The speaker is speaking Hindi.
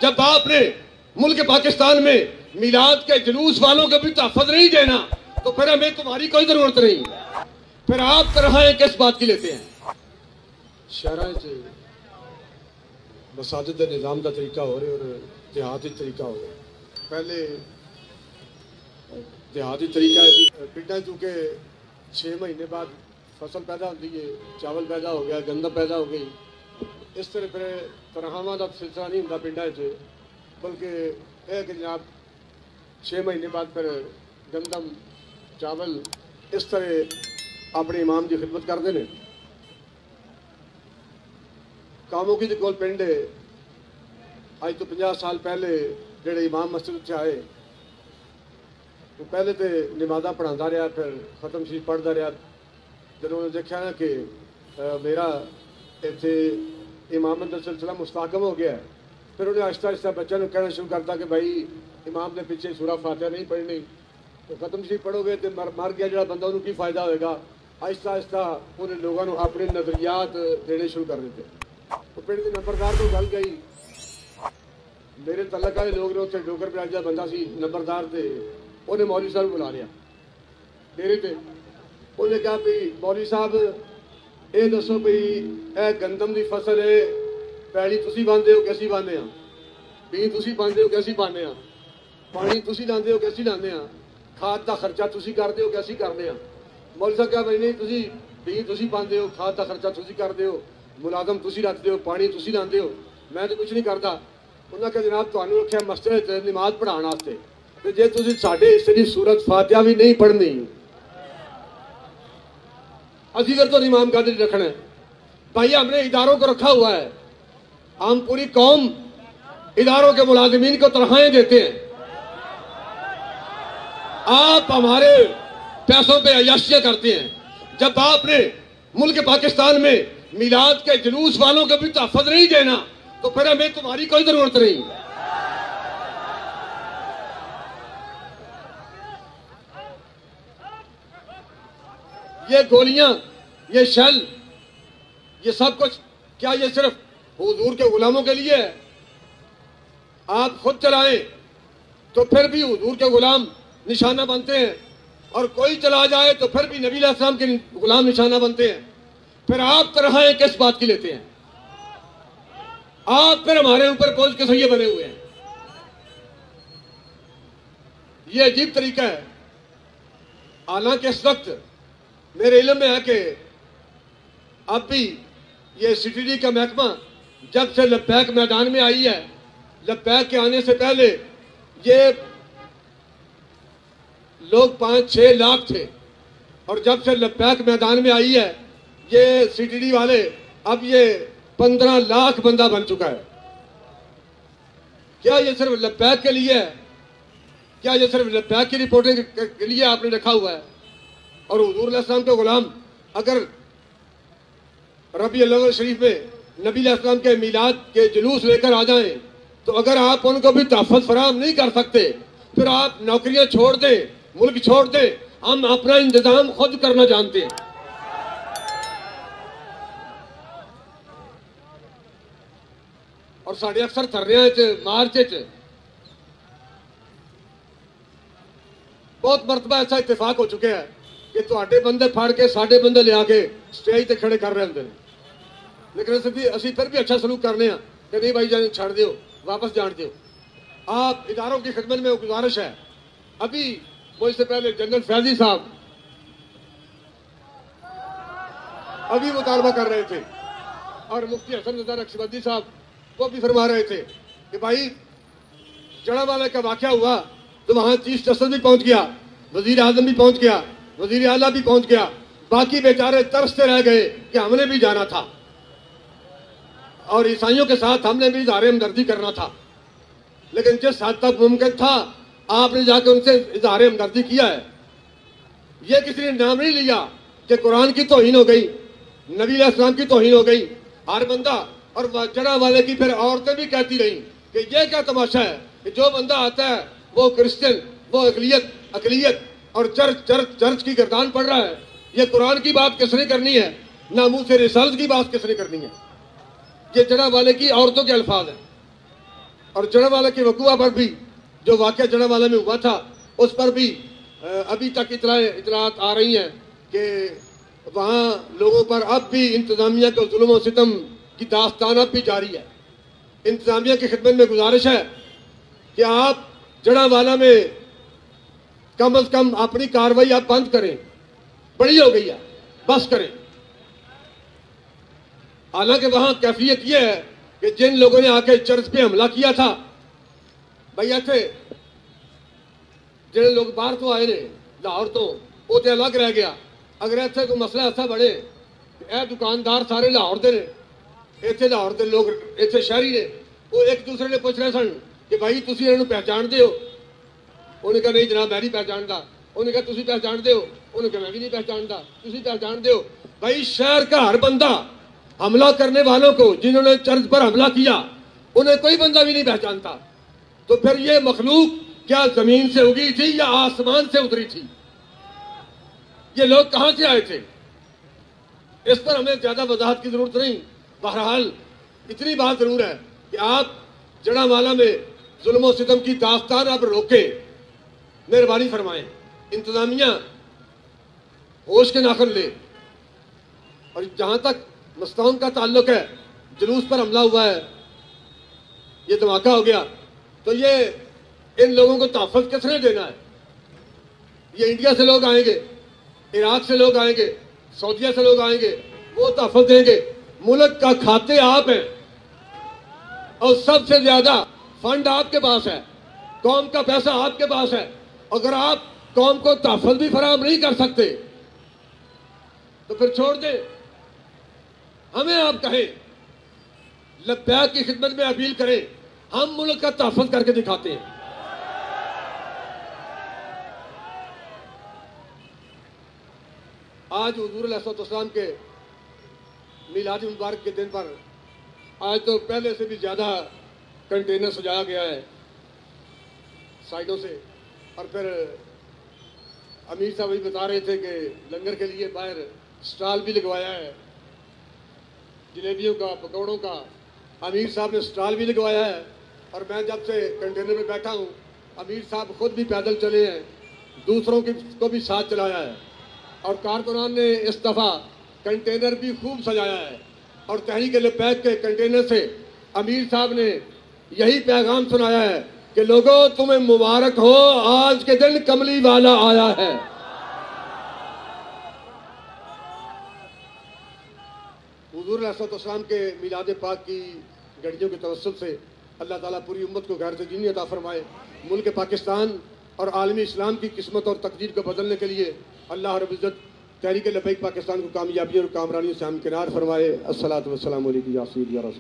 जब आपने मुल्क पाकिस्तान में मिलाद के जुलूस वालों को भी तहफ़्फ़ुज़ नहीं देना तो फिर हमें तुम्हारी कोई जरूरत नहीं। फिर आप तनख्वाहें किस बात की लेते हैं? शहर मसाजिद के निज़ाम का तरीका हो रहा और देहाती तरीका हो रहा। पहले देहाती तरीका पिंडा चूंकि 6 महीने बाद फसल पैदा होती है, चावल पैदा हो गया, गंदम पैदा हो गई, इस तरह फिर तनख्वाहां का सिलसिला नहीं होंगे पिंडा बल्कि यह कि जनाब 6 महीने बाद फिर गंदम चावल इस तरह अपने इमाम की खिदमत करते हैं। कामोगी के कोल पिंड अज तो 50 साल पहले जोड़े इमाम मस्जिद आए वो पहले तो नमाज़ा पढ़ाता रहा, फिर ख़त्म शरीफ पढ़ता रहा। जब उन्होंने देखा ना कि मेरा इतने इमामत का सिलसिला मुस्तहकम हो गया है, फिर उन्हें आहिस्ता आहिस्ता बच्चों को कहना शुरू करता कि भाई इमाम के पीछे सूरह फातिहा नहीं पढ़नी, तो ख़त्म शरीफ पढ़ोगे तो मर गया जो बंदा उन्होंने की फ़ायदा होगा। आहिस्ता आहिस्ता उन्हें लोगों को अपने नज़रियात देने शुरू कर देते। तो पिंड के नंबरदार को गल गई, मेरे तलक आए लोग ने उत्थे डोगर ब्राज का बंदा सी नंबरदार थे, उन्हें मौलवी साहब बुला लिया डेरे पे। उन्हें कहा भी मौलवी साहब ये दसो भी यह गंदम की फसल है, पैली तुसी बांधे हो कैसी बांधे हाँ, बी तुसी बांधे हो कैसी बांधे हाँ, पानी तुसी लाते हो कैसी लाते हाँ, खाद का खर्चा तुसी करते हो कैसी करते हाँ। मौलवी साहब कहा भाई नहीं तुसी बी तुसी बांधे हो, खाद का खर्चा तुसी करते हो, मुलाजम तुसी रखते हो, पानी तुसी लाते हो, मैं तो कुछ नहीं करता। उन्होंने कहा जनाब तुहानू रखिया मस्जिद नमाज पढ़ाने वास्ते, तो जे तुसी साडे हिस्से दी सूरत फातिहा भी नहीं पढ़नी असी फिर तो इमाम कादरी रखना है। भाई हमने इदारों को रखा हुआ है, हम पूरी कौम इदारों के मुलाजिमीन को तनख्वाहें देते हैं। आप हमारे पैसों पे अय्याशियां करते हैं। जब आपने मुल्क पाकिस्तान में मिलाद के जुलूस वालों को भी तहफ़्फ़ुज़ नहीं देना तो फिर हमें तुम्हारी कोई जरूरत नहीं। ये गोलियां, ये शल, ये सब कुछ क्या ये सिर्फ हुजूर के गुलामों के लिए है? आप खुद चलाएं तो फिर भी हुजूर के गुलाम निशाना बनते हैं, और कोई चला जाए तो फिर भी नबी अलैहि सलाम के गुलाम निशाना बनते हैं। फिर आप तनख्वाहें किस बात की लेते हैं? आप फिर हमारे ऊपर बोझ के सही बने हुए हैं। ये अजीब तरीका है। हालांकि इस वक्त मेरे इल्म में है कि अब भी ये CTD का महकमा जब से लब्बैक मैदान में आई है, लब्बैक के आने से पहले ये लोग 5-6 लाख थे, और जब से लब्बैक मैदान में आई है ये CTD वाले अब ये 15 लाख बंदा बन चुका है। क्या ये सिर्फ लब्बैक के लिए है? क्या ये सिर्फ लब्बैक की रिपोर्टिंग के लिए आपने रखा हुआ है? और हुजूर अलैहि सलाम के गुलाम अगर रबी अव्वल शरीफ में नबी अलैहि सलाम के मिलाद के जुलूस लेकर आ जाएं, तो अगर आप उनको भी तहफ़्फ़ुज़ फराहम नहीं कर सकते फिर आप नौकरियां छोड़ दें, मुल्क छोड़ दें, हम अपना इंतजाम खुद करना जानते हैं। और साढ़े अक्सर धरने मार्च बहुत मरतबा ऐसा इत्तेफाक हो चुके हैं कि तुहाडे बंदे फाड़ के साडे बंदे लिया के स्टेज ते खड़े कर रहे होंगे, लेकिन असी फिर भी अच्छा सलूक करने कि नहीं भाई जान छड़ दो, वापस जान दो। आप इदारों की खिदमत में गुजारिश है, अभी मुझसे पहले जनरल फैजी साहब अभी मुतालबा कर रहे थे, और मुफ्ती हसन रज़ा नक्शबंदी साहब वो भी फरमा रहे थे कि भाई जड़ावाला का वाक़या हुआ तो वहां चीफ जस्टिस भी पहुंच गया, वजीर आजम भी पहुंच गया, वजीर आला भी पहुंच गया, बाकी बेचारे तरसते रह गए कि हमने भी जाना था और ईसाइयों के साथ हमने भी इज़हार हमदर्दी करना था। लेकिन जिस हद तक मुमकिन था आपने जाकर उनसे इज़हार हमदर्दी किया है। ये किसी ने नाम नहीं लिया कि कुरान की तौहीन हो गई, नबी अलैहि सलाम की तौहीन हो गई। हर बंदा और जड़ा वाले की फिर औरतें भी कहती रही कि ये क्या तमाशा है कि जो बंदा आता है वो क्रिश्चियन, वो अकलियत और चर्च की गर्दान पड़ रहा है। ये कुरान की बात किसने करनी है, नामूस से रिसालत की बात किसने करनी है? ये जड़ा वाले की औरतों के अल्फाज हैं। और जड़ावाला की वकूआ पर भी जो वाक़या जड़ावाला में हुआ था उस पर भी अभी तक इतलात आ रही हैं कि वहाँ लोगों पर अब भी इंतज़ामिया के जुल्म और सितम की दास्तान अब भी जारी है। इंतज़ामिया की खिदमत में गुजारिश है कि आप जड़ावाला में कम अज़ कम अपनी कार्रवाई आप बंद करें, बड़ी हो गई है, बस करें। हालांकि वहां कैफियत यह है कि जिन लोगों ने आके चर्च पे हमला किया था, भैया थे जिन लोग बाहर तो आए ने लाहौर तो वो तो अलग रह गया। अगर इतने कोई मसला ऐसा बने ए दुकानदार सारे लाहौर के ने, इतने लाहौर के लोग इतने शहरी ने, वो एक दूसरे ने पूछ रहे सन कि भाई तुम इन्होंने पहचानते हो? उन्हें कहा नहीं जनाब मैं नहीं पहचानता। उन्हें कहा तुम पहचानते हो? उन्हें कहा मैं भी नहीं पहचानता। तुम पहचानते हो? भाई शहर का हर बंदा हमला करने वालों को, जिन्होंने चर्च पर हमला किया, उन्हें कोई बंदा भी नहीं पहचानता। तो फिर ये मखलूक क्या जमीन से उगी थी या आसमान से उतरी थी? ये लोग कहां से आए थे? इस पर हमें ज्यादा वजाहत की जरूरत नहीं। बहरहाल इतनी बात जरूर है कि आप जड़ावाला में जुल्म सितम की दास्तान आप रोके, मेहरबानी फरमाएं। इंतजामिया होश के नाखन ले। और जहां तक मस्तान का ताल्लुक है, जुलूस पर हमला हुआ है, ये धमाका हो गया, तो ये इन लोगों को तहफ़्फ़ुज़ किसने देना है? ये इंडिया से लोग आएंगे, इराक से लोग आएंगे, सऊदीया से लोग आएंगे, वो तहफ़्फ़ुज़ देंगे। मुल्क का खाते आप हैं और सबसे ज्यादा फंड आपके पास है, कौम का पैसा आपके पास है। अगर आप कौम को तहफ़्फ़ुज़ भी फराहम नहीं कर सकते तो फिर छोड़ दें। हमें आप कहें, लब्बैक की खिदमत में अपील करें, हम मुल्क का तहफ़्फ़ुज़ करके दिखाते हैं। आज हुज़ूर अलैहिस्सलाम के मिलाद मुबारक के दिन पर आज तो पहले से भी ज्यादा कंटेनर सजाया गया है साइडों से। और फिर अमीर साहब भी बता रहे थे कि लंगर के लिए बाहर स्टॉल भी लगवाया है, जलेबियों का, पकौड़ों का। अमीर साहब ने स्टॉल भी लगवाया है। और मैं जब से कंटेनर में बैठा हूँ, अमीर साहब खुद भी पैदल चले हैं, दूसरों को भी साथ चलाया है। और कारकुनान ने इस दफ़ा कंटेनर भी खूब सजाया है। और तहरीक लब्बैक के कंटेनर से अमीर साहब ने यही पैगाम सुनाया है कि लोगों तुम्हें मुबारक हो, आज के दिन कमली वाला आया है। हुज़ूर अलैहिस्सलाम के मिलाद पाक की घड़ियों के तवस्सुल से अल्लाह ताला पूरी उम्मत को गैर तजीनी अता फरमाए। मुल्क पाकिस्तान और आलमी इस्लाम की किस्मत और तकदीर को बदलने के लिए अल्लाह रब्बुल इज़्ज़त तहरीक लब्बैक पाकिस्तान को कामयाबी और कामरानी से हमकिनार फरमाए। अस्सलातु वस्सलामु अलैका या सय्यदी या रसूल।